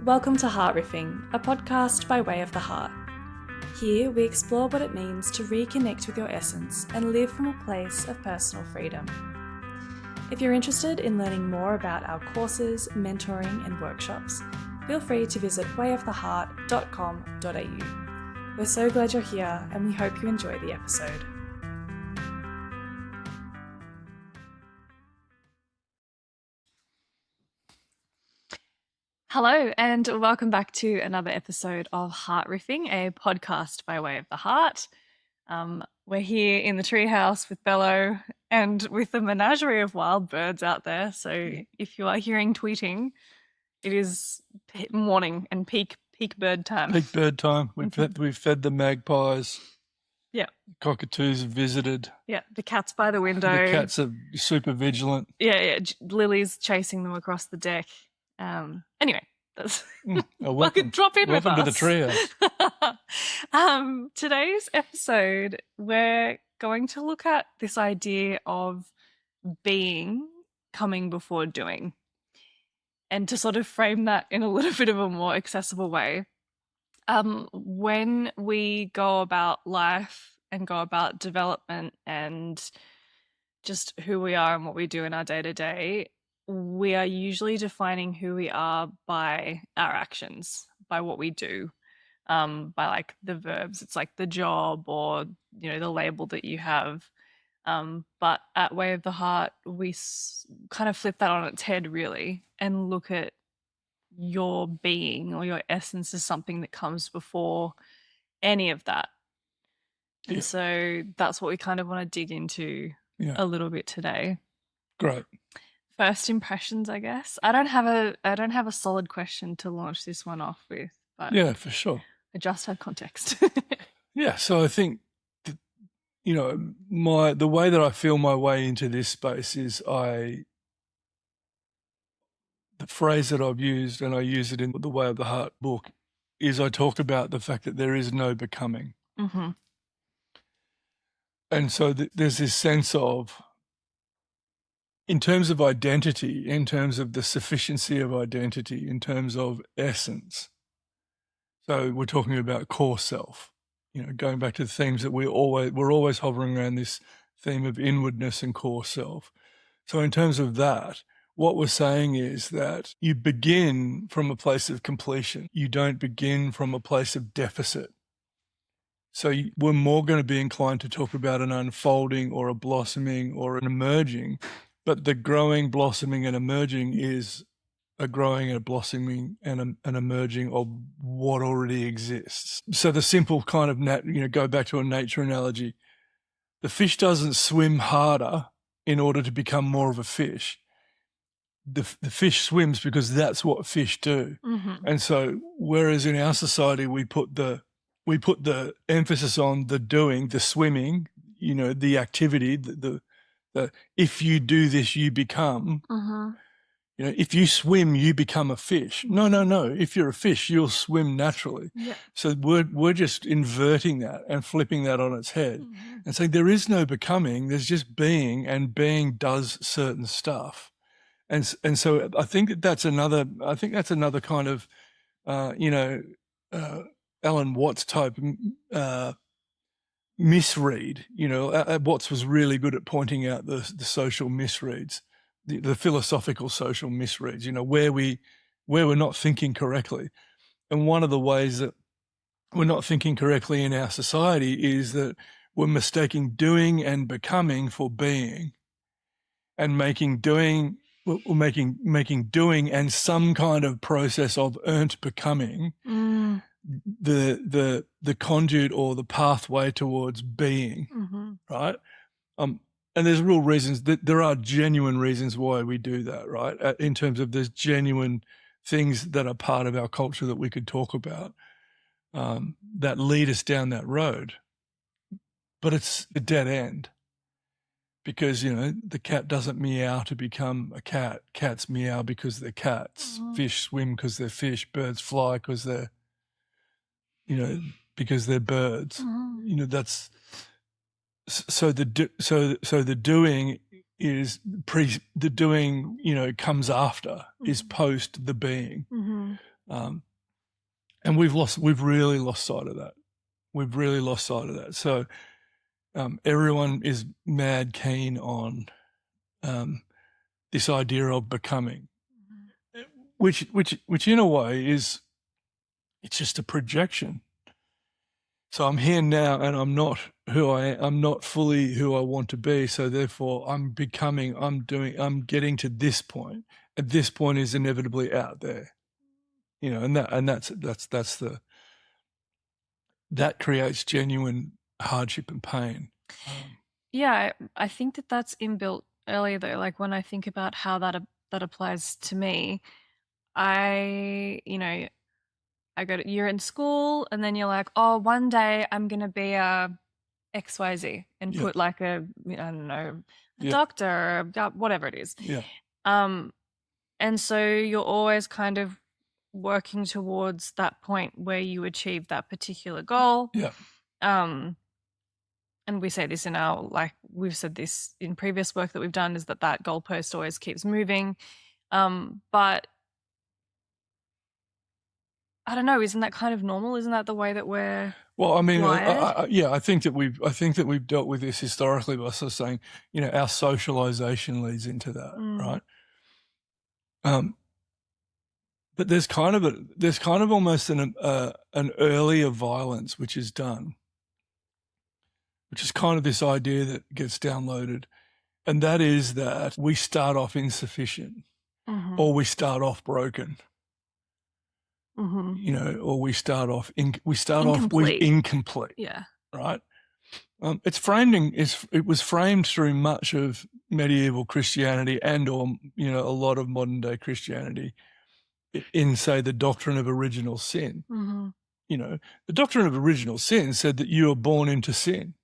Welcome to Heart Riffing, a podcast by way of the heart. Here we explore what it means to reconnect with your essence and live from a place of personal freedom. If you're interested in learning more about our courses, mentoring and workshops, feel free to visit wayoftheheart.com.au. We're so glad you're here and we hope you enjoy the episode. Hello and welcome back to another episode of Heart Riffing, a podcast by way of the heart. We're here in the treehouse with Bello and with the menagerie of wild birds out there. So if you are hearing tweeting, it is morning and peak bird time. Peak bird time. We've fed the magpies. Yeah. Cockatoos have visited. Yeah. The cat's by the window. The cats are super vigilant. Yeah. Lily's chasing them across the deck. Anyway, that's welcome, drop in with us. Welcome to the treehouse. Today's episode, we're going to look at this idea of being coming before doing, and to sort of frame that in a little bit of a more accessible way. When we go about life and go about development and just who we are and what we do in our day-to-day, we are usually defining who we are by our actions, by what we do, by like the verbs. It's like the job or, the label that you have. But at Way of the Heart, we kind of flip that on its head really and look at your being or your essence as something that comes before any of that. And so that's what we kind of want to dig into a little bit today. Great. First impressions, I guess. I don't have a solid question to launch this one off with, but yeah, for sure. I just have context. Yeah, so I think that, the way that I feel my way into this space is the phrase that I've used, and I use it in the Way of the Heart book, is I talk about the fact that there is no becoming. Mm-hmm. And so there's this sense of, in terms of identity, in terms of the sufficiency of identity, in terms of essence. So we're talking about core self, going back to the themes that we're always hovering around this theme of inwardness and core self. So in terms of that, what we're saying is that you begin from a place of completion. You don't begin from a place of deficit. So we're more going to be inclined to talk about an unfolding or a blossoming or an emerging. But the growing, blossoming, and emerging is a growing and a blossoming and an emerging of what already exists. So the simple kind of, go back to a nature analogy, the fish doesn't swim harder in order to become more of a fish. The fish swims because that's what fish do. Mm-hmm. And so whereas in our society we put the emphasis on the doing, the swimming, the activity, the if you do this, you become. Mm-hmm. If you swim, you become a fish. No. If you're a fish, you'll swim naturally. Yeah. So we're just inverting that and flipping that on its head, and saying there is no becoming. There's just being, and being does certain stuff. And so I think that's another kind of, Alan Watts type. Misread, Watts was really good at pointing out the social misreads, the philosophical social misreads, where we're not thinking correctly. And one of the ways that we're not thinking correctly in our society is that we're mistaking doing and becoming for being, and making doing and some kind of process of earned becoming the conduit or the pathway towards being, right? And there's real reasons that there are genuine reasons why we do that, right? In terms of there's genuine things that are part of our culture that we could talk about that lead us down that road, but it's a dead end because the cat doesn't meow to become a cat. Cats meow because they're cats. Fish swim because they're fish. Birds fly because they're because they're birds. That's so the doing is the doing, comes after, is post the being. And we've really lost sight of that. We've really lost sight of that. So everyone is mad keen on this idea of becoming, which in a way it's just a projection. So I'm here now, and I'm not I'm not fully who I want to be. So therefore, I'm getting to this point. And this point is inevitably out there, and that creates genuine hardship and pain. Yeah, I think that's inbuilt earlier though. Like when I think about how that applies to me, I you're in school and then you're like, oh, one day I'm gonna be a XYZ and put like I don't know, a doctor or whatever it is. Yeah. And so you're always kind of working towards that point where you achieve that particular goal. Yeah. And we say this we've said this in previous work that we've done, is that goalpost always keeps moving. But I don't know, isn't that kind of normal? Isn't that the way that we're Well, I mean, wired? I think that we've dealt with this historically by sort of saying, our socialization leads into that, right? But there's kind of almost an earlier violence which is done, which is kind of this idea that gets downloaded, and that is that we start off insufficient, or we start off broken, or we start off with incomplete. Yeah. Right. It was framed through much of medieval Christianity or a lot of modern day Christianity in, say, the doctrine of original sin. The doctrine of original sin said that you were born into sin.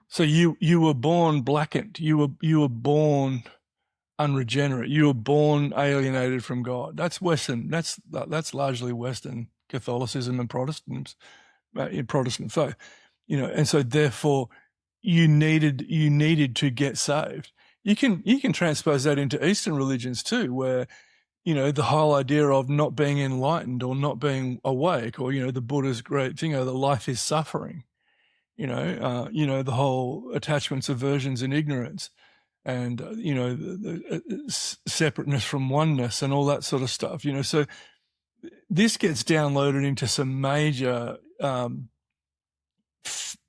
So you were born blackened. You were born unregenerate. You were born alienated from God. That's Western. That's largely Western Catholicism and Protestant faith. And so therefore you needed to get saved. You can transpose that into Eastern religions too, where the whole idea of not being enlightened or not being awake, or the Buddha's great thing, that life is suffering. The whole attachments, aversions, and ignorance, and the separateness from oneness, and all that sort of stuff. So this gets downloaded into some major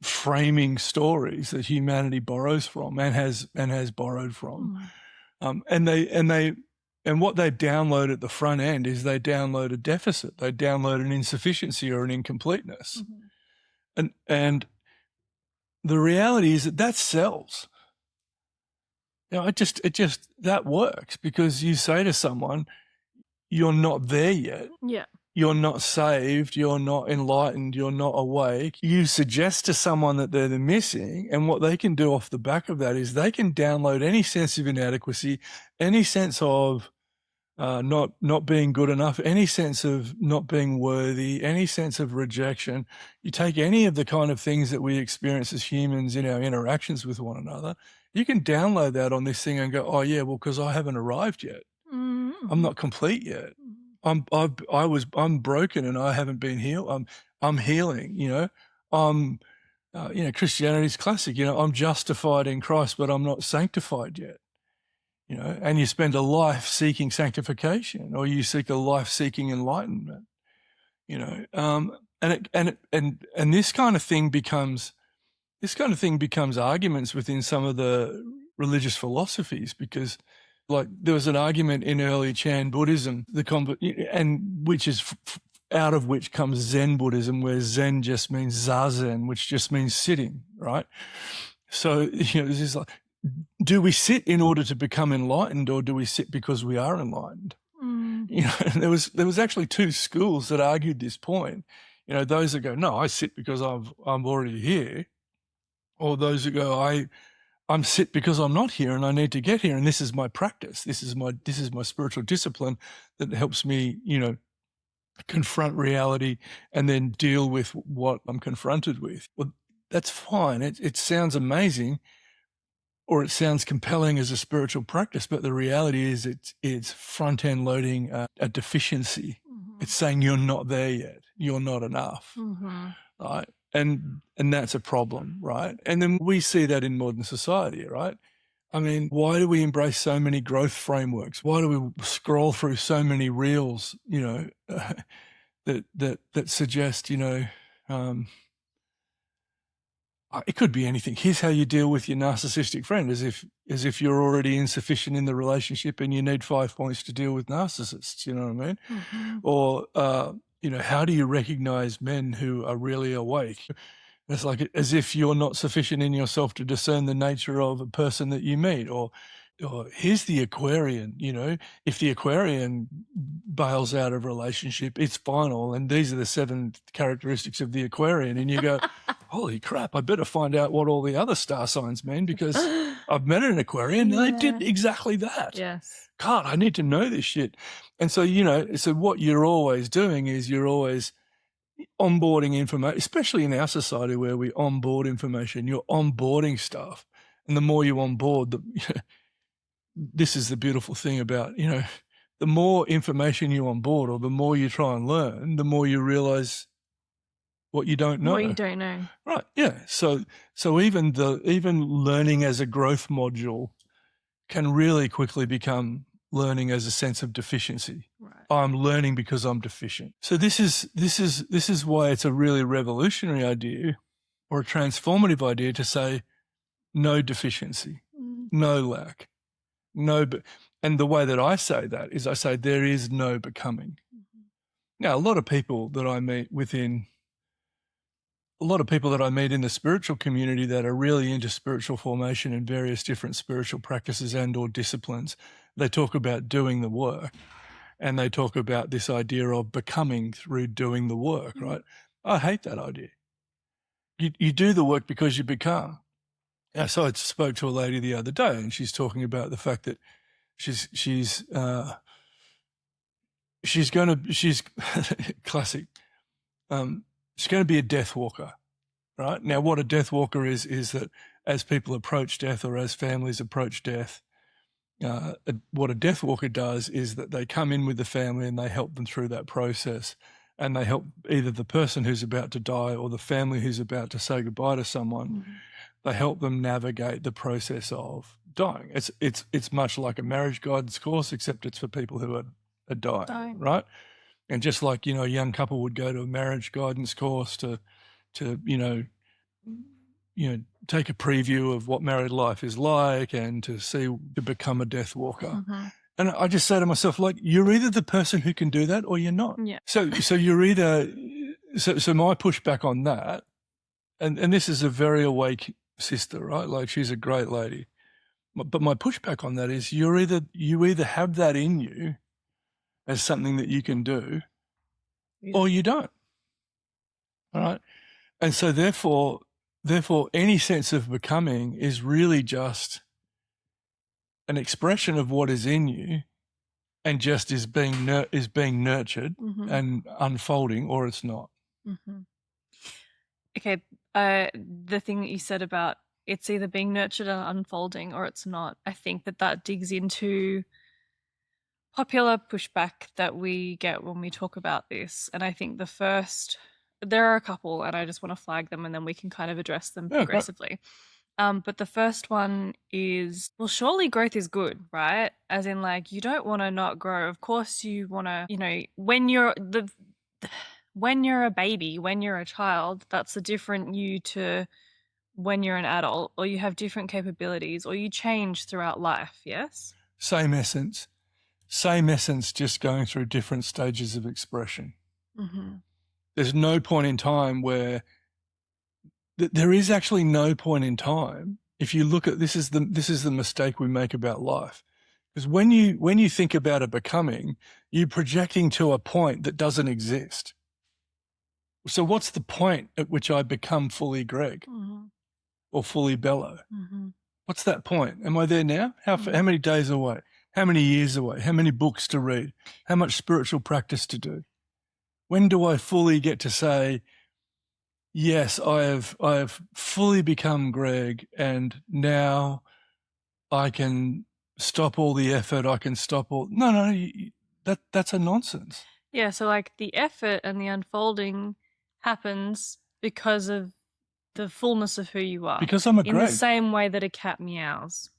framing stories that humanity borrows from and has borrowed from, and what they download at the front end is they download a deficit, they download an insufficiency or an incompleteness, and the reality is that sells. It just that works, because you say to someone, you're not there yet. Yeah. You're not saved, you're not enlightened, you're not awake. You suggest to someone that they're the missing, and what they can do off the back of that is they can download any sense of inadequacy, any sense of not being good enough, any sense of not being worthy, any sense of rejection. You take any of the kind of things that we experience as humans in our interactions with one another, you can download that on this thing and go, oh yeah, well, because I haven't arrived yet. I'm not complete yet. I'm broken and I haven't been healed. I'm healing, Christianity's classic, I'm justified in Christ, but I'm not sanctified yet. And you spend a life seeking sanctification, or you seek a life seeking enlightenment, and this kind of thing becomes arguments within some of the religious philosophies, because like there was an argument in early Chan Buddhism, which is out of which comes Zen Buddhism, where Zen just means Zazen, which just means sitting, right? So, this is like, do we sit in order to become enlightened, or do we sit because we are enlightened? And there was actually two schools that argued this point. Those that go, no, I sit because I'm already here, or those that go, I'm sit because I'm not here and I need to get here, and this is my practice. This is my spiritual discipline that helps me, confront reality and then deal with what I'm confronted with. Well, that's fine. It sounds amazing, or it sounds compelling as a spiritual practice, but the reality is it's front-end loading a deficiency. It's saying you're not there yet. You're not enough, right? And that's a problem, right? And then we see that in modern society, right? I mean, why do we embrace so many growth frameworks? Why do we scroll through so many reels, that suggest, it could be anything. Here's how you deal with your narcissistic friend, as if you're already insufficient in the relationship and you need 5 points to deal with narcissists. You know what I mean? Or how do you recognize men who are really awake? It's like as if you're not sufficient in yourself to discern the nature of a person that you meet. Or here's the Aquarian, if the Aquarian bails out of a relationship, it's final. And these are the 7 characteristics of the Aquarian. And you go, holy crap, I better find out what all the other star signs mean, because I've met an Aquarian and they did exactly that. Yes. God, I need to know this shit. And so, so what you're always doing is you're always onboarding information, especially in our society where we onboard information. You're onboarding stuff. And the more you onboard, this is the beautiful thing about, the more information you onboard, or the more you try and learn, the more you realize what you don't know. What you don't know. Right. Yeah. So even learning as a growth module can really quickly become learning as a sense of deficiency. Right. I'm learning because I'm deficient. So this is why it's a really revolutionary idea, or a transformative idea, to say no deficiency, no lack, and the way that I say that is I say there is no becoming. Now, a lot of people that I meet in the spiritual community that are really into spiritual formation and various different spiritual practices and or disciplines, they talk about doing the work, and they talk about this idea of becoming through doing the work, right? I hate that idea. You do the work because you become. So I spoke to a lady the other day, and she's talking about the fact that she's classic. She's going to be a death walker, right? Now, what a death walker is that as people approach death, or as families approach death, what a death walker does is that they come in with the family and they help them through that process, and they help either the person who's about to die or the family who's about to say goodbye to someone. They help them navigate the process of dying. It's much like a marriage guidance course, except it's for people who are dying, right? And just like, a young couple would go to a marriage guidance course to take a preview of what married life is like, and to become a death walker. And I just say to myself, like, you're either the person who can do that or you're not. Yeah. So you're either, so my pushback on that, and this is a very awake sister, right? Like, she's a great lady. But my pushback on that is you either have that in you as something that you can do, or you don't. All right. And so therefore any sense of becoming is really just an expression of what is in you, and just is being nurtured and unfolding, or it's not. Okay. The thing that you said about it's either being nurtured and unfolding, or it's not, I think that digs into popular pushback that we get when we talk about this. And I think there are a couple, and I just want to flag them, and then we can kind of address them progressively. But the first one is, well, surely growth is good, right? As in, like, you don't want to not grow. Of course you want to, when you're a baby, when you're a child, that's a different you to when you're an adult, or you have different capabilities, or you change throughout life. Yes? Same essence, just going through different stages of expression. There's no point in time where there is actually no point in time. If you look at this is the mistake we make about life, because when you think about a becoming, you're projecting to a point that doesn't exist. So what's the point at which I become fully Greg or fully Bello? What's that point? Am I there now? How many days away? How many years away? How many books to read? How much spiritual practice to do? When do I fully get to say, yes, I have fully become Greg, and now I can stop all the effort. I can stop all. No, that's a nonsense. Yeah, so like the effort and the unfolding happens because of the fullness of who you are, because I'm a in the grape. same way that a cat meows.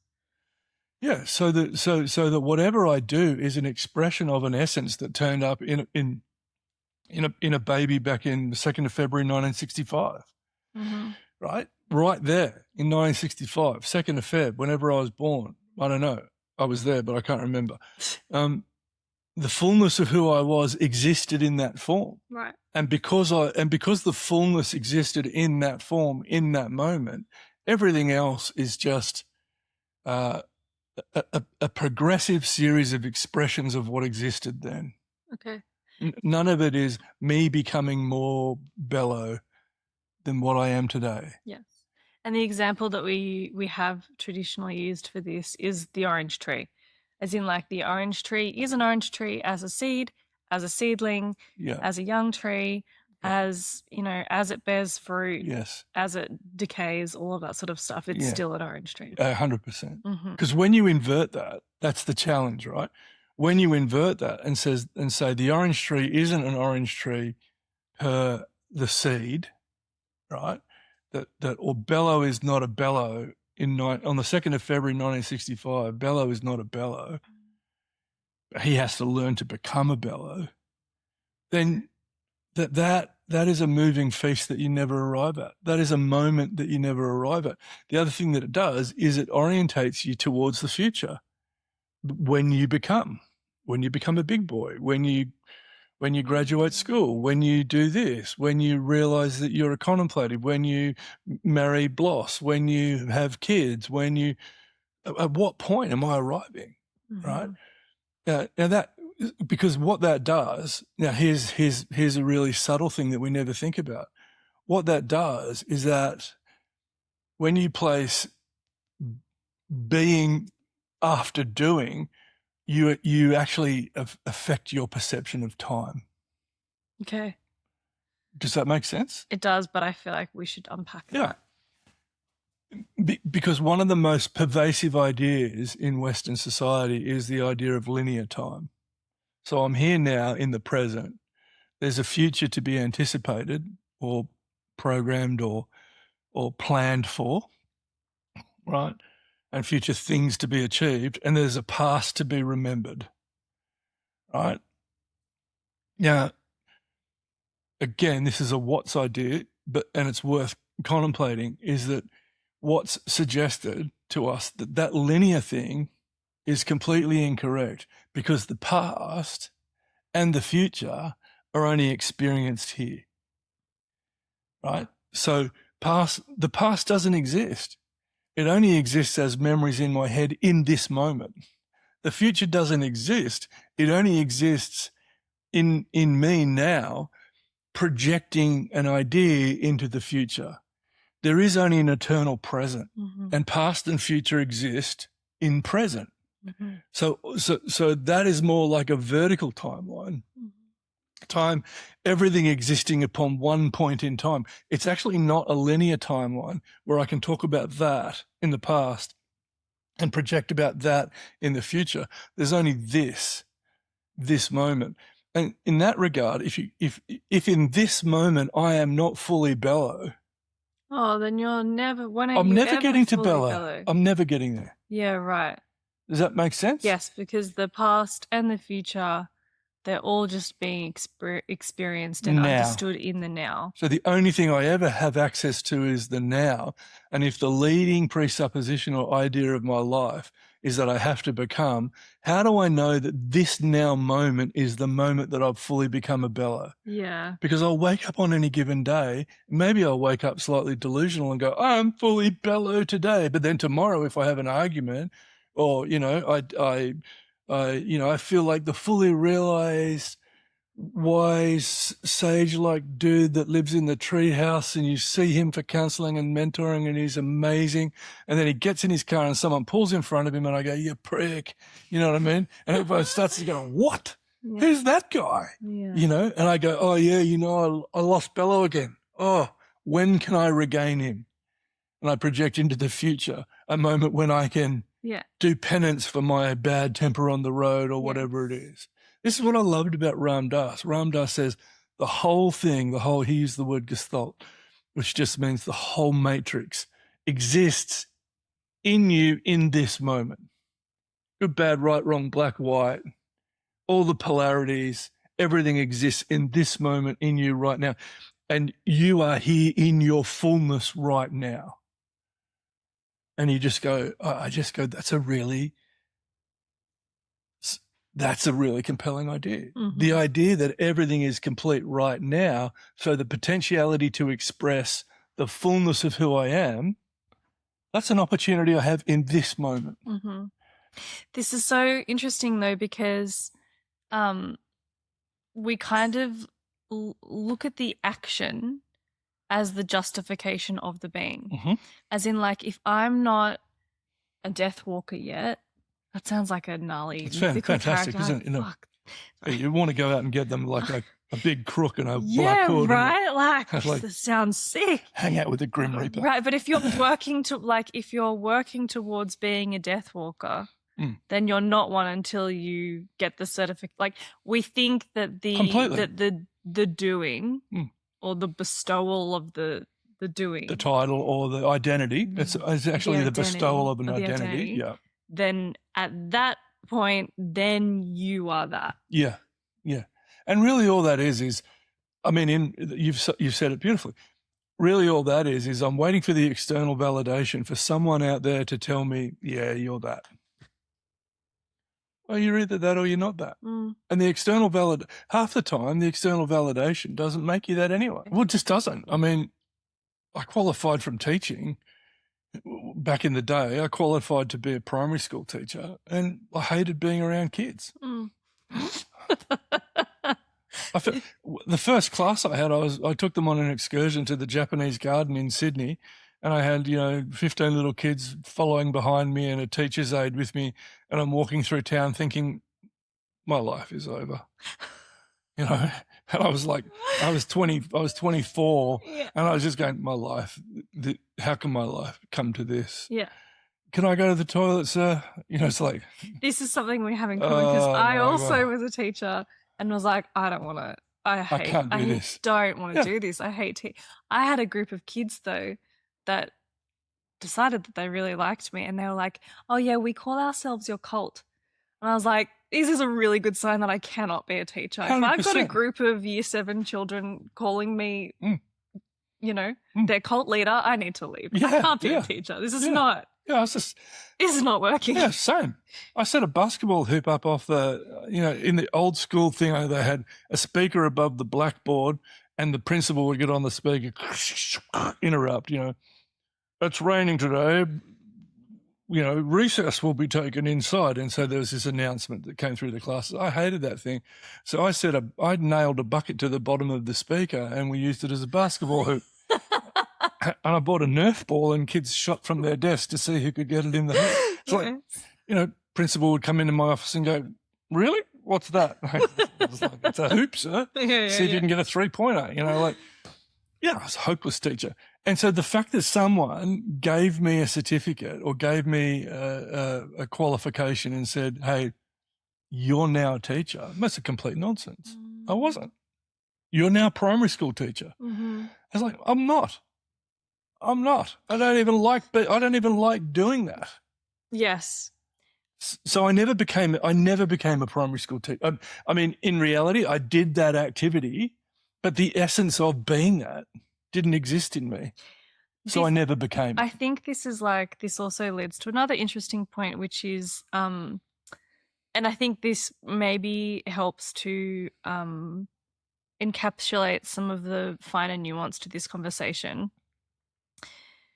Yeah, so that whatever I do is an expression of an essence that turned up in a baby back in the 2nd of February 1965. Mm-hmm. Right there in 1965, 2nd of Feb, whenever I was born. I don't know. I was there, but I can't remember. The fullness of who I was existed in that form. Right. And because the fullness existed in that form, in that moment, everything else is just a progressive series of expressions of what existed then. Okay. None of it is me becoming more Bello than what I am today. Yes. And the example that we have traditionally used for this is the orange tree. As in, like, the orange tree is an orange tree as a seed, as a seedling, Yeah. as a young tree, as, you know, as it bears fruit, Yes. as it decays, all of that sort of stuff. It's still an orange tree. 100%. Mm-hmm. Because when you invert that, that's the challenge, right? When you invert that and say the orange tree isn't an orange tree per the seed, right? That or Bello is not a Bello on the 2nd of February 1965. Bello is not a Bello. He has to learn to become a Bello. Then that is a moving feast that you never arrive at. That is a moment that you never arrive at. The other thing that it does is it orientates you towards the future. When you become a big boy, when you graduate school, when you do this, when you realize that you're a contemplative, when you marry Bloss, when you have kids, at what point am I arriving, right? Now that, because what that does, now here's a really subtle thing that we never think about. What that does is that when you place being after doing, you actually affect your perception of time. Okay. Does that make sense? It does, but I feel like we should unpack that. Because one of the most pervasive ideas in Western society is the idea of linear time. So I'm here now in the present. There's a future to be anticipated or programmed or planned for, right? And future things to be achieved. And there's a past to be remembered, right? Now, again, this is a Watts idea, and it's worth contemplating, is that Watts suggested to us that linear thing is completely incorrect because the past and the future are only experienced here, right? So the past doesn't exist. It only exists as memories in my head in this moment. The future doesn't exist. It only exists in me now, projecting an idea into the future. There is only an eternal present, and past and future exist in present. So that is more like a vertical timeline. Time, everything existing upon one point in time. It's actually not a linear timeline where I can talk about that in the past and project about that in the future. There's only this moment. And in that regard, if in this moment I am not fully Bello, then you're never. When are I'm you never ever getting to fully Bello. I'm never getting there. Yeah, right. Does that make sense? Yes, because the past and the future, they're all just being experienced and understood in the now. So the only thing I ever have access to is the now. And if the leading presupposition or idea of my life is that I have to become, how do I know that this now moment is the moment that I've fully become a Bello? Yeah. Because I'll wake up on any given day, maybe I'll wake up slightly delusional and go, I'm fully Bello today. But then tomorrow, if I have an argument or, I feel like the fully realized, wise, sage-like dude that lives in the treehouse, and you see him for counseling and mentoring, and he's amazing. And then he gets in his car and someone pulls in front of him, and I go, you prick. You know what I mean? And everyone starts to go, what? Yeah. Who's that guy? Yeah. And I go, oh, yeah, I lost Bello again. Oh, when can I regain him? And I project into the future a moment when I can do penance for my bad temper on the road or whatever it is. This is what I loved about Ram Dass. Ram Dass says the whole thing, he used the word gestalt, which just means the whole matrix exists in you in this moment. Good, bad, right, wrong, black, white, all the polarities, everything exists in this moment in you right now. And you are here in your fullness right now. And you just go, that's a really compelling idea. Mm-hmm. The idea that everything is complete right now, so the potentiality to express the fullness of who I am, that's an opportunity I have in this moment. Mm-hmm. This is so interesting, though, because we kind of look at the action as the justification of the being. Mm-hmm. As in, like, if I'm not a death walker yet, that sounds like a gnarly mythical fantastic, character. isn't it? You want to go out and get them like a big crook and a black hood. Yeah, right? Like, this sounds sick. Hang out with the Grim Reaper. Right, but if you're working towards being a death walker, then you're not one until you get the certificate. Like, we think that the doing or the bestowal of the doing, the title or the identity, it's actually the bestowal of an identity. Yeah. Then at that point, then you are that. Yeah, yeah. And really all that is, I mean, you've said it beautifully. Really all that is I'm waiting for the external validation for someone out there to tell me, yeah, you're that. Well, you're either that or you're not that. And the external half the time, the external validation doesn't make you that anyway. Well, it just doesn't. I mean, I qualified from teaching back in the day. I qualified to be a primary school teacher, and I hated being around kids. The first class I had, I took them on an excursion to the Japanese garden in Sydney, and I had 15 little kids following behind me and a teacher's aide with me, and I'm walking through town thinking, my life is over. And I was like, I was 24, and I was just going, my life, how can my life come to this? Yeah. Can I go to the toilet, sir? It's like, this is something we have in common, because I also was a teacher and was like, I don't want to. I can't do this. Don't want to do this. I hate I had a group of kids though that decided that they really liked me, and they were like, oh yeah, we call ourselves your cult. And I was like, this is a really good sign that I cannot be a teacher. 100%. If I've got a group of Year 7 children calling me, their cult leader, I need to leave. I can't be a teacher. This is not. Yeah, this is not working. Yeah, same. I set a basketball hoop up off in the old school thing, they had a speaker above the blackboard, and the principal would get on the speaker, interrupt, it's raining today. Recess will be taken inside. And so there was this announcement that came through the classes. I hated that thing. So I nailed a bucket to the bottom of the speaker, and we used it as a basketball hoop. And I bought a Nerf ball, and kids shot from their desks to see who could get it in the hoop. It's like, principal would come into my office and go, really? What's that? I was like, it's a hoop, sir. See if you can get a 3-pointer. I was a hopeless teacher. And so the fact that someone gave me a certificate or gave me a qualification and said, hey, you're now a teacher, that's a complete nonsense. I wasn't. You're now a primary school teacher. I was like, I'm not. I don't even like doing that. Yes. So I never became a primary school teacher. I mean, in reality, I did that activity, but the essence of being that didn't exist in me. So I never became it. I think this also leads to another interesting point, which is, and I think this maybe helps to encapsulate some of the finer nuance to this conversation,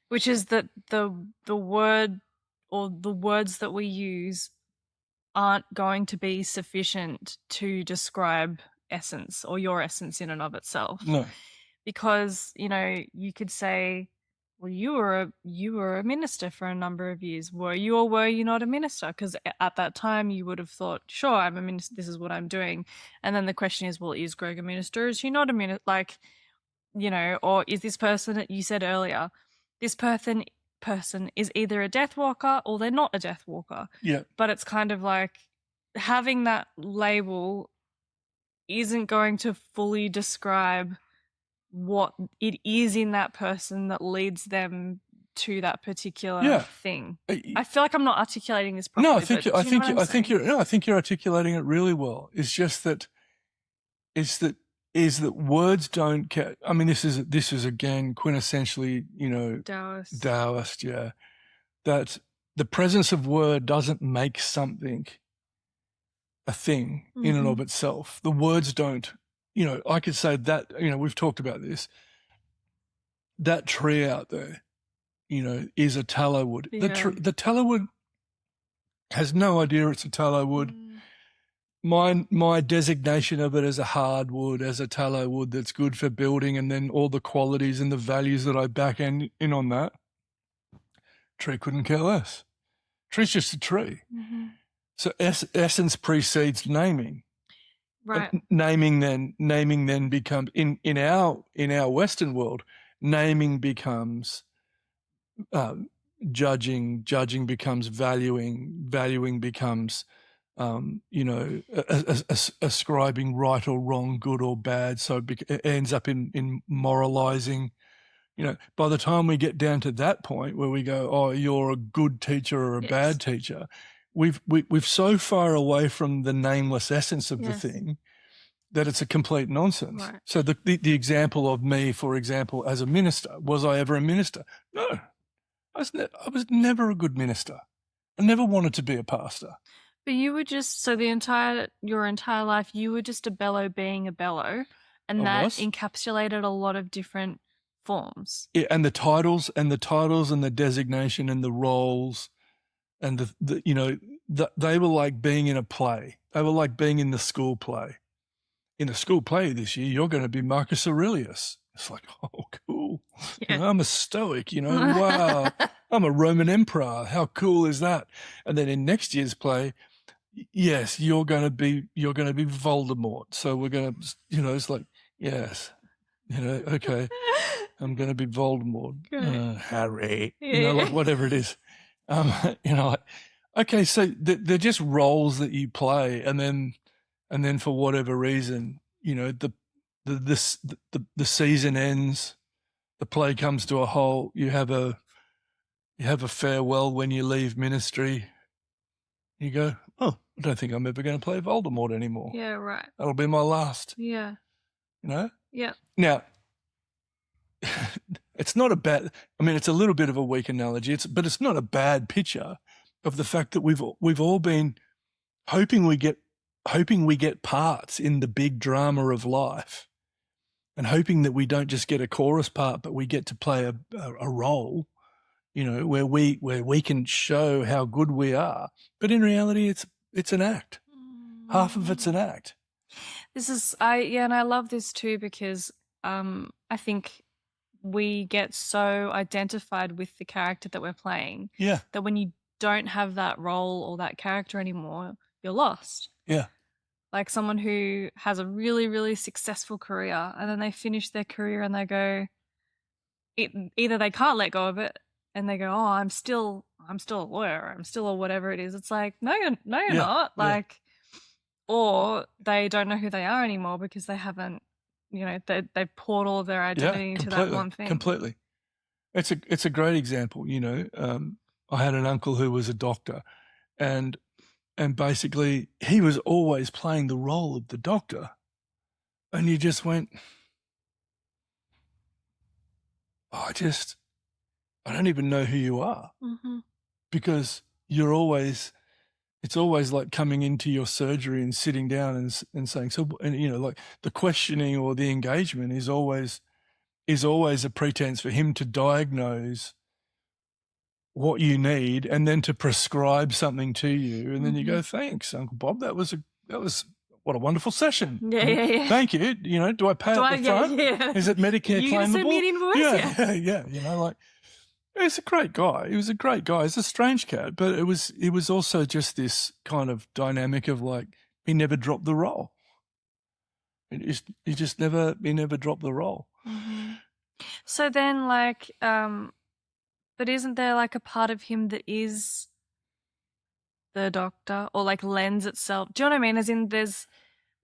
which is that the word or the words that we use aren't going to be sufficient to describe essence or your essence in and of itself. No. Because, you could say, well, you were a minister for a number of years. Were you or were you not a minister? Because at that time you would have thought, sure, I'm a minister, this is what I'm doing. And then the question is, well, is Greg a minister? Is she not a minister? Like, or is this person, you said earlier, this person is either a death walker or they're not a death walker. Yeah. But it's kind of like having that label isn't going to fully describe what it is in that person that leads them to that particular Yeah. thing. Uh, I feel like I'm not articulating this No, properly, but do you know what I'm saying? I think you're articulating it really well. It's just that is that words don't I mean, this is again quintessentially, Taoist. Taoist, yeah. That the presence of word doesn't make something a thing in and of itself. The words don't, I could say that, we've talked about this. That tree out there, is a tallow wood. Yeah. The tallow wood has no idea it's a tallow wood. My designation of it as a hardwood, as a tallow wood that's good for building, and then all the qualities and the values that I back in on that, tree couldn't care less. Tree's just a tree. So essence precedes naming. Right. Naming then becomes in our Western world, naming becomes judging becomes valuing becomes ascribing right or wrong, good or bad. So it ends up in moralizing. By the time we get down to that point where we go, oh, you're a good teacher or a bad teacher, we've so far away from the nameless essence of the thing that it's a complete nonsense. Right. So the example of me, for example, as a minister, was I ever a minister? No, I was never a good minister. I never wanted to be a pastor. But you were just, so your entire life, you were just a bellow being a bellow, and that encapsulated a lot of different forms. Yeah, and the titles and the designation and the roles and they were like being in a play. They were like being in the school play. In the school play this year, you're going to be Marcus Aurelius. It's like, oh, cool. Yeah. I'm a Stoic, wow. I'm a Roman emperor. How cool is that? And then in next year's play, yes, you're going to be Voldemort. So we're going to, it's like, yes, okay, I'm going to be Voldemort, Harry, like whatever it is. Like, okay, so they're just roles that you play, and then for whatever reason, the season ends, the play comes to a halt. You have a farewell when you leave ministry. You go, oh, I don't think I'm ever going to play Voldemort anymore. Yeah, right. That'll be my last. Yeah. Yeah. Now, it's not a bad. I mean, it's a little bit of a weak analogy. But it's not a bad picture of the fact that we've all been hoping we get parts in the big drama of life, and hoping that we don't just get a chorus part, but we get to play a role, where we can show how good we are. But in reality, it's an act. Half of it's an act. And I love this too, because I think we get so identified with the character that we're playing that when you don't have that role or that character anymore, you're lost. Yeah. Like someone who has a really, really successful career, and then they finish their career and they go, either they can't let go of it and they go, oh, I'm still a lawyer, I'm still a whatever it is. It's like, no, you're not. Like, or they don't know who they are anymore because they haven't, they've poured all of their identity into that one thing. Completely. It's a great example. I had an uncle who was a doctor, and basically he was always playing the role of the doctor, and you just went, oh, I don't even know who you are, because it's always like coming into your surgery and sitting down and saying, so, and like the questioning or the engagement is always a pretense for him to diagnose what you need and then to prescribe something to you. And then you go, thanks, Uncle Bob. That was what a wonderful session. Yeah. Thank you. Do I pay at the front? Yeah. Is it Medicare you claimable? Send me an invoice? Yeah. Like, he's a great guy. He was a great guy. He's a strange cat, but it was also just this kind of dynamic of like, he never dropped the role. He never dropped the role. So then, like, but isn't there like a part of him that is the doctor, or like lends itself? Do you know what I mean? As in, there's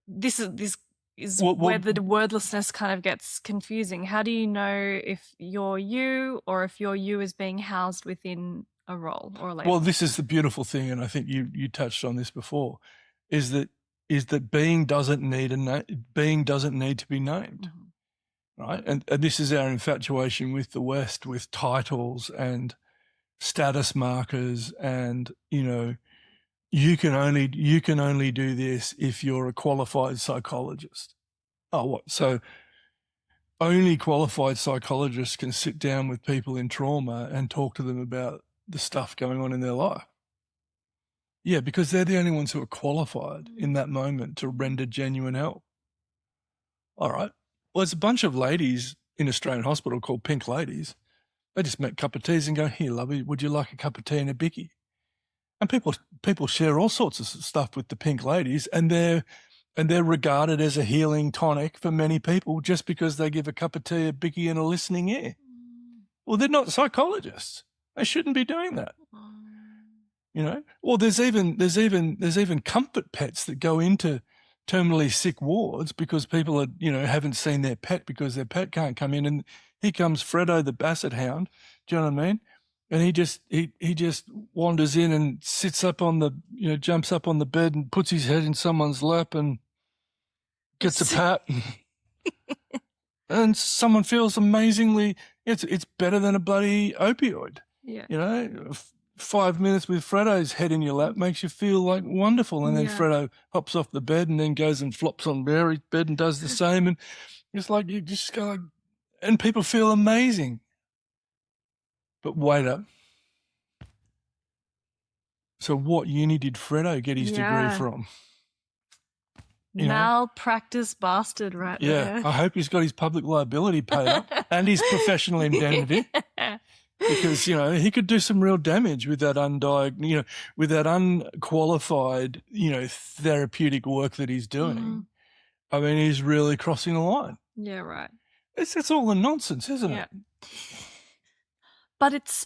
this is where Well, the wordlessness kind of gets confusing. How do you know if you're you or if your you is being housed within a role or a well, label? this is the beautiful thing, and I think you touched on this before, is that being doesn't need being doesn't need to be named, right? And this is our infatuation with the West, with titles and status markers, and you can only do this if you're a qualified psychologist. Oh, what? So only qualified psychologists can sit down with people in trauma and talk to them about the stuff going on in their life. Yeah, because they're the only ones who are qualified in that moment to render genuine help. All right. Well, there's a bunch of ladies in Australian hospital called Pink Ladies. They just make cup of teas and go, "Here, lovey, would you like a cup of tea and a bicky?" And people share all sorts of stuff with the Pink Ladies, and they're regarded as a healing tonic for many people just because they give a cup of tea, a bicky, and a listening ear. Well, they're not psychologists. They shouldn't be doing that. Well, there's even comfort pets that go into terminally sick wards because people are, haven't seen their pet because their pet can't come in. And here comes Fredo the Basset Hound. Do you know what I mean? And he just wanders in and sits up on the, jumps up on the bed and puts his head in someone's lap and gets a pat. And someone feels amazingly, it's better than a bloody opioid. Yeah. 5 minutes with Fredo's head in your lap makes you feel like wonderful. And then Fredo hops off the bed and then goes and flops on Mary's bed and does the same. And it's like, you just go, and people feel amazing. But wait up. So what uni did Fredo get his degree from? Malpractice bastard right there. Yeah, I hope he's got his public liability paid up and his professional indemnity. Because, he could do some real damage with that with that unqualified, therapeutic work that he's doing. I mean, he's really crossing the line. Yeah, right. It's all a nonsense, isn't it? But it's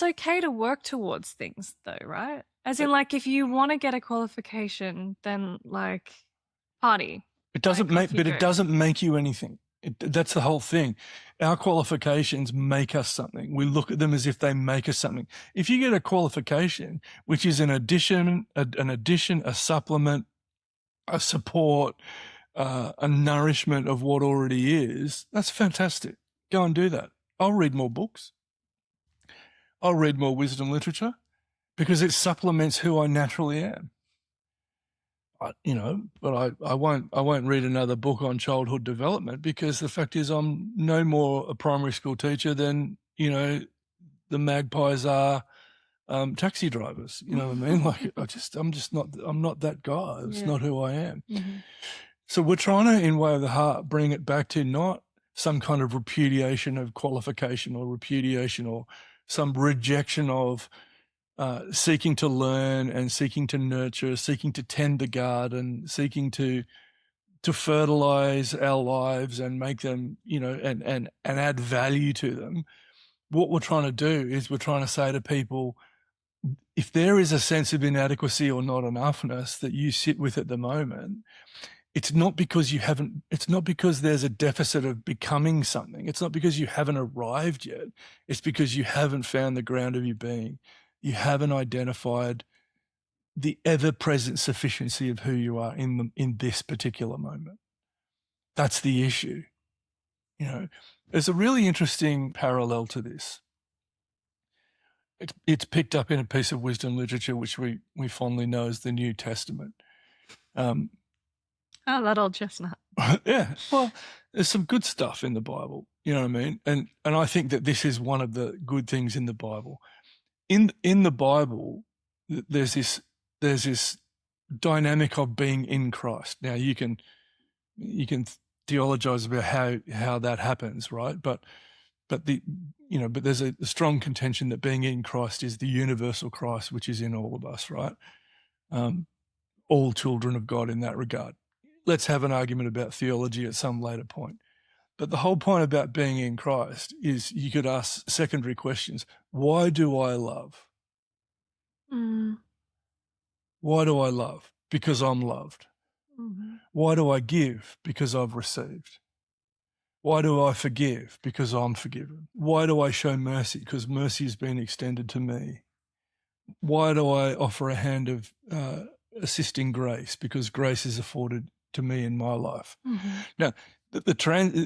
okay to work towards things though, right? As in, like, if you want to get a qualification, then like party. It doesn't it doesn't make you anything. That's the whole thing. Our qualifications make us something. We look at them as if they make us something. If you get a qualification, which is an addition, a supplement, a support, a nourishment of what already is, that's fantastic. Go and do that. I'll read more books. I'll read more wisdom literature because it supplements who I naturally am. But I won't read another book on childhood development because the fact is I'm no more a primary school teacher than, the magpies are taxi drivers. You know what I mean? Like I'm not that guy. It's not who I am. So we're trying to, in Way of the Heart, bring it back to not some kind of repudiation of qualification or repudiation or some rejection of seeking to learn and seeking to nurture, seeking to tend the garden, seeking to fertilize our lives and make them, and add value to them. What we're trying to do is we're trying to say to people, if there is a sense of inadequacy or not enoughness that you sit with at the moment, it's not because there's a deficit of becoming something. It's not because you haven't arrived yet. It's because you haven't found the ground of your being. You haven't identified the ever-present sufficiency of who you are in this particular moment. That's the issue. There's a really interesting parallel to this. It's picked up in a piece of wisdom literature which we fondly know as the New Testament. Oh, that old chestnut. Yeah. Well, there's some good stuff in the Bible. You know what I mean? And I think that this is one of the good things in the Bible. In the Bible, there's this dynamic of being in Christ. Now you can theologize about how that happens, right? But there's a strong contention that being in Christ is the universal Christ, which is in all of us, right? All children of God in that regard. Let's have an argument about theology at some later point. But the whole point about being in Christ is you could ask secondary questions. Why do I love? Why do I love? Because I'm loved. Mm-hmm. Why do I give? Because I've received. Why do I forgive? Because I'm forgiven. Why do I show mercy? Because mercy has been extended to me. Why do I offer a hand of assisting grace? Because grace is afforded to me in my life. Mm-hmm. Now,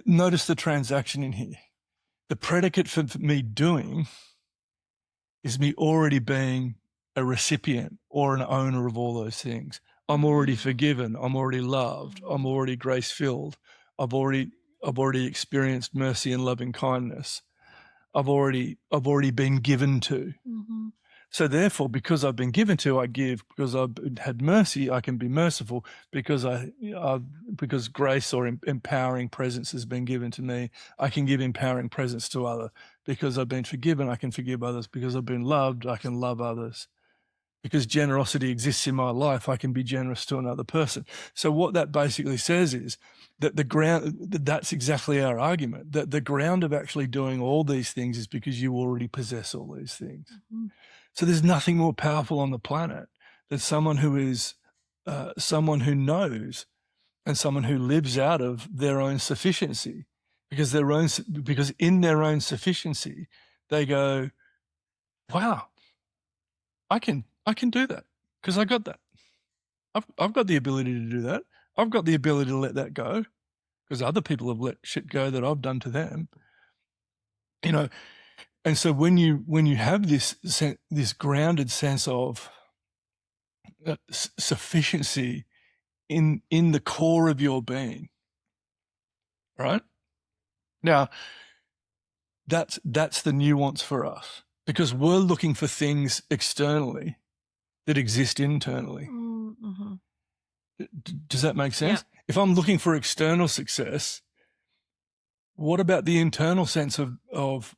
notice the transaction in here. The predicate for me doing is me already being a recipient or an owner of all those things. I'm already forgiven. I'm already loved. I'm already grace-filled. I've already experienced mercy and loving kindness. I've already been given to. Mm-hmm. So therefore, because I've been given to, I give. Because I've had mercy, I can be merciful. Because because grace or empowering presence has been given to me, I can give empowering presence to others. Because I've been forgiven, I can forgive others. Because I've been loved, I can love others. Because generosity exists in my life, I can be generous to another person. So what that basically says is that that's exactly our argument, that the ground of actually doing all these things is because you already possess all these things. Mm-hmm. So there's nothing more powerful on the planet than someone who is someone who knows and someone who lives out of their own sufficiency, because in their own sufficiency they go, wow, I can do that because I got that. I've got the ability to do that. I've got the ability to let that go because other people have let shit go that I've done to them. You know, and so when you have this grounded sense of sufficiency in the core of your being, right? Now, that's the nuance for us, because we're looking for things externally that exist internally. Mm-hmm. Does that make sense? Yeah. If I'm looking for external success, what about the internal sense of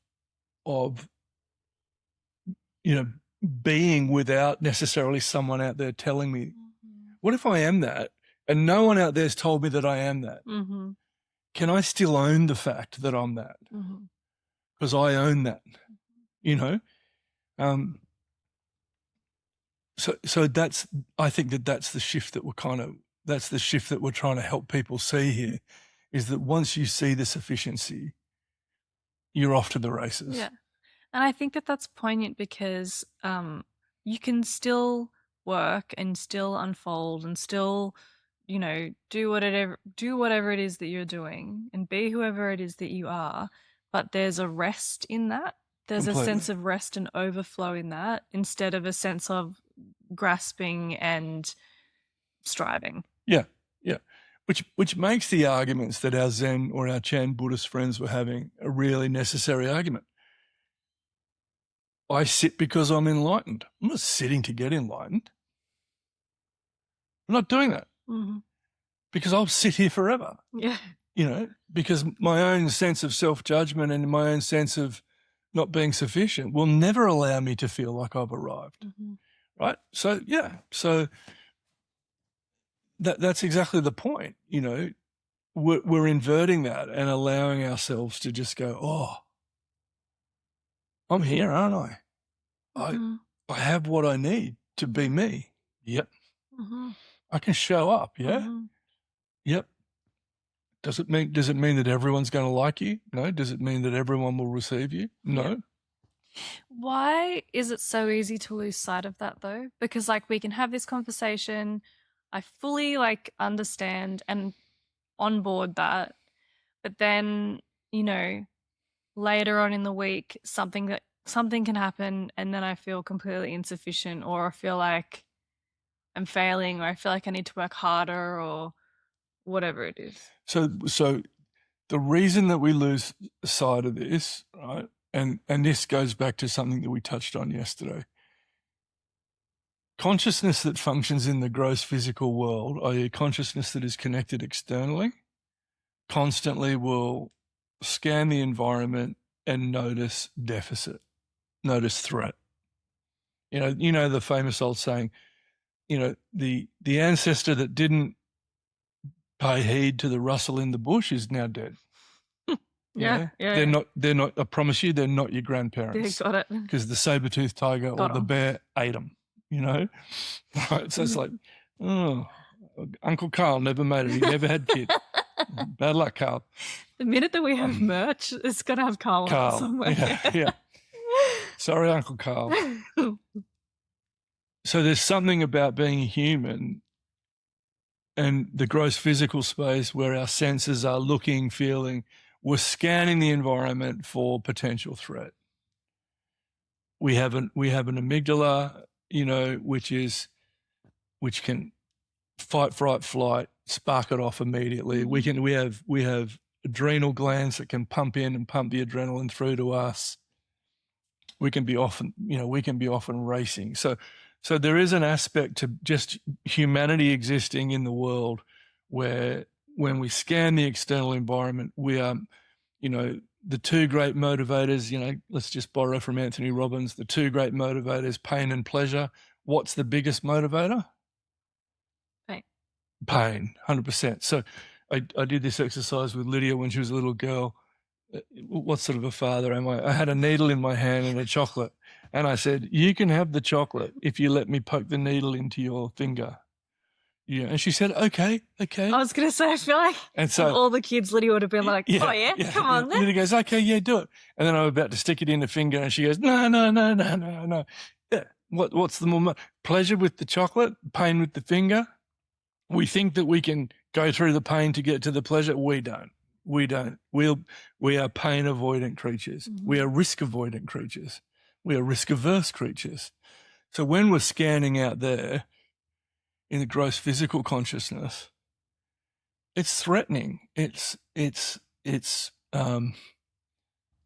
being without necessarily someone out there telling me? Mm-hmm. What if I am that and no one out there's told me that I am that? Mm-hmm. Can I still own the fact that I'm that? Mm-hmm. Because I own that, you know? So that's, I think that's the shift that that's the shift that we're trying to help people see here, is that once you see the sufficiency, you're off to the races. Yeah. And I think that that's poignant because you can still work and still unfold and still, do whatever it is that you're doing and be whoever it is that you are, but there's a rest in that. There's a Completely. sense of rest and overflow in that instead of a sense of grasping and striving. Yeah, yeah. Which makes the arguments that our Zen or our Chan Buddhist friends were having a really necessary argument. I sit because I'm enlightened. I'm not sitting to get enlightened. I'm not doing that Mm-hmm. because I'll sit here forever. Yeah. Because my own sense of self-judgment and my own sense of not being sufficient will never allow me to feel like I've arrived. Mm-hmm. Right? So, yeah. So that's exactly the point. We're inverting that and allowing ourselves to just go, oh, I'm here, aren't I? Mm-hmm. I have what I need to be me. Yep. Mm-hmm. I can show up. Yeah. Mm-hmm. Yep. Does it mean that everyone's going to like you? No. Does it mean that everyone will receive you? No. Yep. Why is it so easy to lose sight of that though? Because we can have this conversation, I fully understand and on board that, but then, later on in the week something can happen and then I feel completely insufficient, or I feel like I'm failing, or I feel like I need to work harder, or whatever it is. So the reason that we lose sight of this, right? And this goes back to something that we touched on yesterday. Consciousness that functions in the gross physical world, i.e. consciousness that is connected externally, constantly will scan the environment and notice deficit, notice threat. You know the famous old saying, the ancestor that didn't pay heed to the rustle in the bush is now dead. Yeah. They're not, I promise you, they're not your grandparents. They got it. Because the saber-toothed tiger or the bear ate them, Right? So it's like, oh, Uncle Carl never made it. He never had kids. Bad luck, Carl. The minute that we have merch, it's going to have Carl on it somewhere. Yeah. Sorry, Uncle Carl. So there's something about being human and the gross physical space where our senses are looking, feeling, we're scanning the environment for potential threat. We have an amygdala, which can fight, fright, flight, spark it off immediately. Mm-hmm. We have adrenal glands that can pump in and pump the adrenaline through to us. We can be often racing. So there is an aspect to just humanity existing in the world where when we scan the external environment, we are, the two great motivators, let's just borrow from Anthony Robbins, the two great motivators, pain and pleasure. What's the biggest motivator? Pain, 100%. So I did this exercise with Lydia when she was a little girl. What sort of a father am I? I had a needle in my hand and a chocolate. And I said, you can have the chocolate if you let me poke the needle into your finger. Yeah. And she said, okay. I was going to say, I feel like all the kids, Lydia would have been like, come on then. Lydia goes, okay, yeah, do it. And then I'm about to stick it in the finger and she goes, no. Yeah. What's the more pleasure with the chocolate, pain with the finger? We think that we can go through the pain to get to the pleasure. We don't. We are pain avoidant creatures. Mm-hmm. We are risk avoidant creatures. We are risk averse creatures. So when we're scanning out there in the gross physical consciousness, it's threatening. It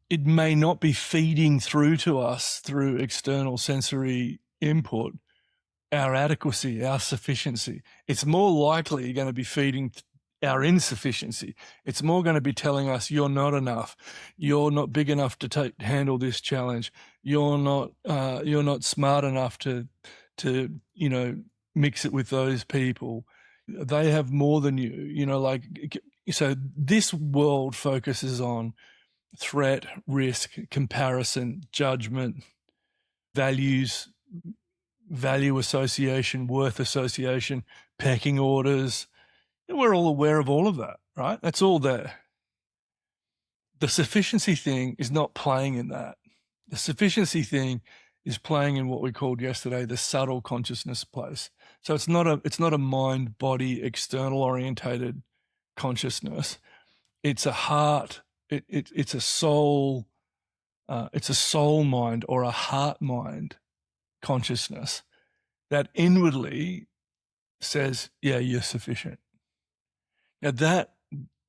may not be feeding through to us through external sensory input, our adequacy, our sufficiency. It's more likely going to be feeding our insufficiency. It's more going to be telling us you're not enough. You're not big enough to handle this challenge. You're not smart enough to mix it with those people. They have more than you. So this world focuses on threat, risk, comparison, judgment, values, value association, worth association, pecking orders. And we're all aware of all of that, right? That's all there. The sufficiency thing is not playing in that. The sufficiency thing is playing in what we called yesterday the subtle consciousness place. So it's not a mind, body, external orientated consciousness. It's a heart. It's a soul. It's a soul mind or a heart mind consciousness that inwardly says, yeah, you're sufficient. Now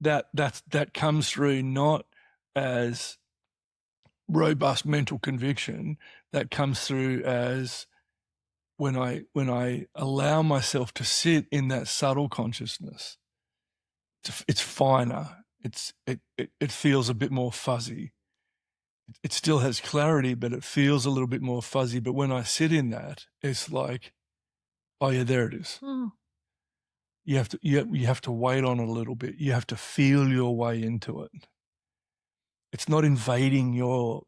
that comes through not as robust mental conviction. That comes through as when I allow myself to sit in that subtle consciousness. It's finer. It feels a bit more fuzzy. It still has clarity, but it feels a little bit more fuzzy. But when I sit in that, it's like, oh yeah, there it is. You have to wait on it a little bit. You have to feel your way into it. It's not invading your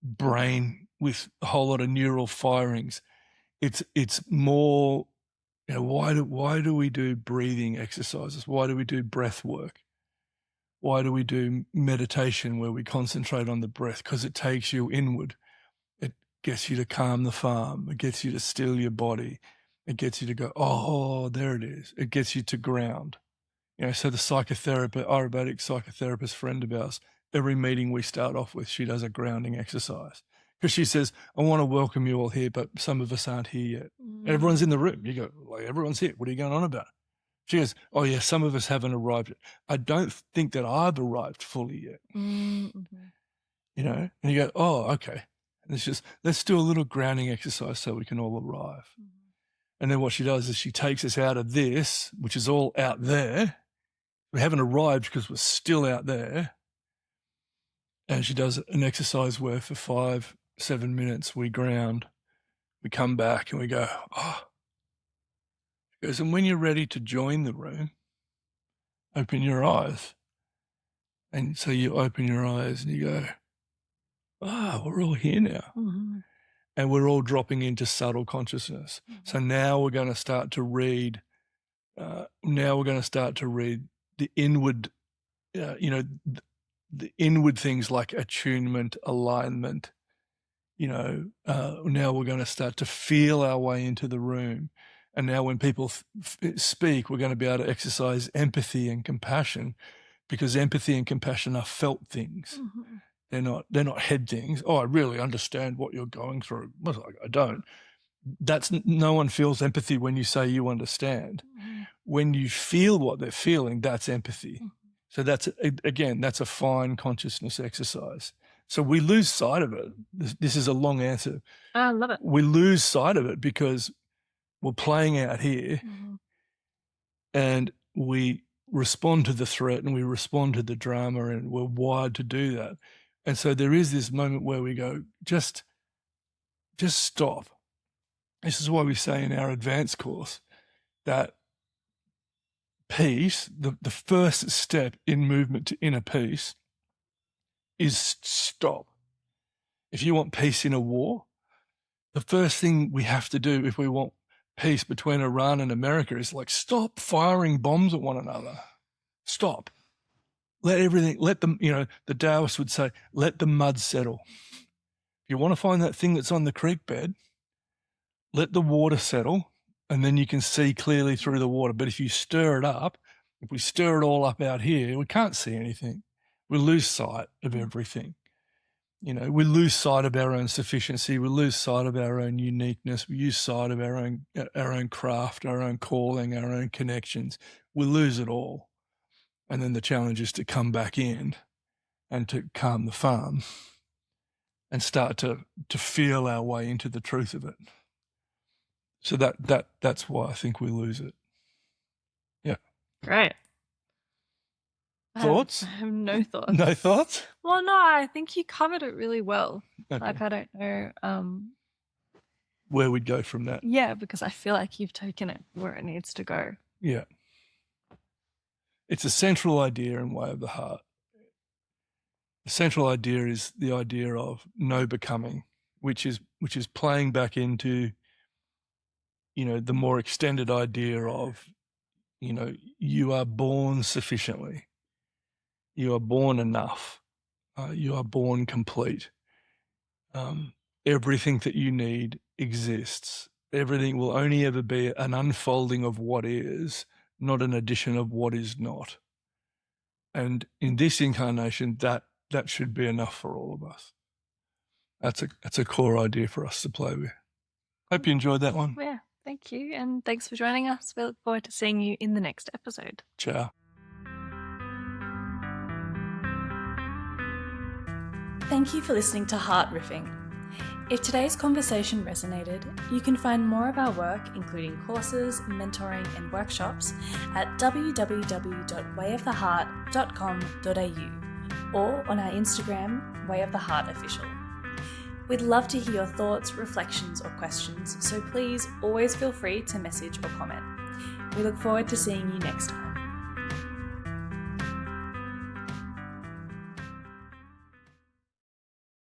brain with a whole lot of neural firings. It's more, why do we do breathing exercises? Why do we do breath work? Why do we do meditation where we concentrate on the breath? Because it takes you inward. It gets you to calm the farm. It gets you to still your body. It gets you to go, oh, there it is. It gets you to ground. So the Ayurvedic psychotherapist friend of ours, every meeting we start off with, she does a grounding exercise. Because she says, I want to welcome you all here, but some of us aren't here yet. And everyone's in the room. You go, like, everyone's here. What are you going on about? She goes, oh, yeah, some of us haven't arrived yet. I don't think that I've arrived fully yet. Mm-hmm. And you go, oh, okay. And it's just, let's do a little grounding exercise so we can all arrive. Mm-hmm. And then what she does is she takes us out of this, which is all out there. We haven't arrived because we're still out there. And she does an exercise where for 5-7 minutes we ground. We come back and we go, oh. She goes, and when you're ready to join the room, open your eyes. And so you open your eyes and you go, we're all here now. Mm-hmm. And we're all dropping into subtle consciousness. Mm-hmm. So now we're going to start to read Now we're going to start to read the inward, the inward things like attunement, alignment. Now we're going to start to feel our way into the room. And now when people speak, we're going to be able to exercise empathy and compassion, because empathy and compassion are felt things. Mm-hmm. They're not head things. Oh, I really understand what you're going through. Well, I don't. No one feels empathy when you say you understand. Mm-hmm. When you feel what they're feeling, that's empathy. Mm-hmm. So that's a fine consciousness exercise. So we lose sight of it. This is a long answer. I love it. We lose sight of it because we're playing out here, Mm-hmm. and we respond to the threat and we respond to the drama, and we're wired to do that. And so there is this moment where we go, just stop. This is why we say in our advanced course that peace, the first step in movement to inner peace, is stop. If you want peace in a war, the first thing we have to do if we want peace between Iran and America is like, stop firing bombs at one another. Stop. Let them, the Taoists would say, let the mud settle. If you want to find that thing that's on the creek bed, let the water settle, and then you can see clearly through the water. But if you stir it up, if we stir it all up out here, we can't see anything. We lose sight of everything. We lose sight of our own sufficiency. We lose sight of our own uniqueness. We lose sight of our own craft, our own calling, our own connections. We lose it all. And then the challenge is to come back in and to calm the farm and start to feel our way into the truth of it. So that's why I think we lose it. Yeah. Great. Thoughts? I have no thoughts. No thoughts? Well, no, I think you covered it really well. Okay. Like, I don't know. Where we'd go from that. Yeah, because I feel like you've taken it where it needs to go. Yeah. It's a central idea in Way of the Heart. The central idea is the idea of no becoming, which is playing back into, the more extended idea of, you are born sufficiently. You are born enough. You are born complete. Everything that you need exists. Everything will only ever be an unfolding of what is, not an addition of what is not. And in this incarnation, that should be enough for all of us. That's a core idea for us to play with. Hope you enjoyed that one. Yeah, thank you. And thanks for joining us. We look forward to seeing you in the next episode. Ciao. Thank you for listening to Heart Riffing. If today's conversation resonated, you can find more of our work, including courses, mentoring, and workshops, at www.wayoftheheart.com.au or on our Instagram, Way of the Heart Official. We'd love to hear your thoughts, reflections, or questions, so please always feel free to message or comment. We look forward to seeing you next time.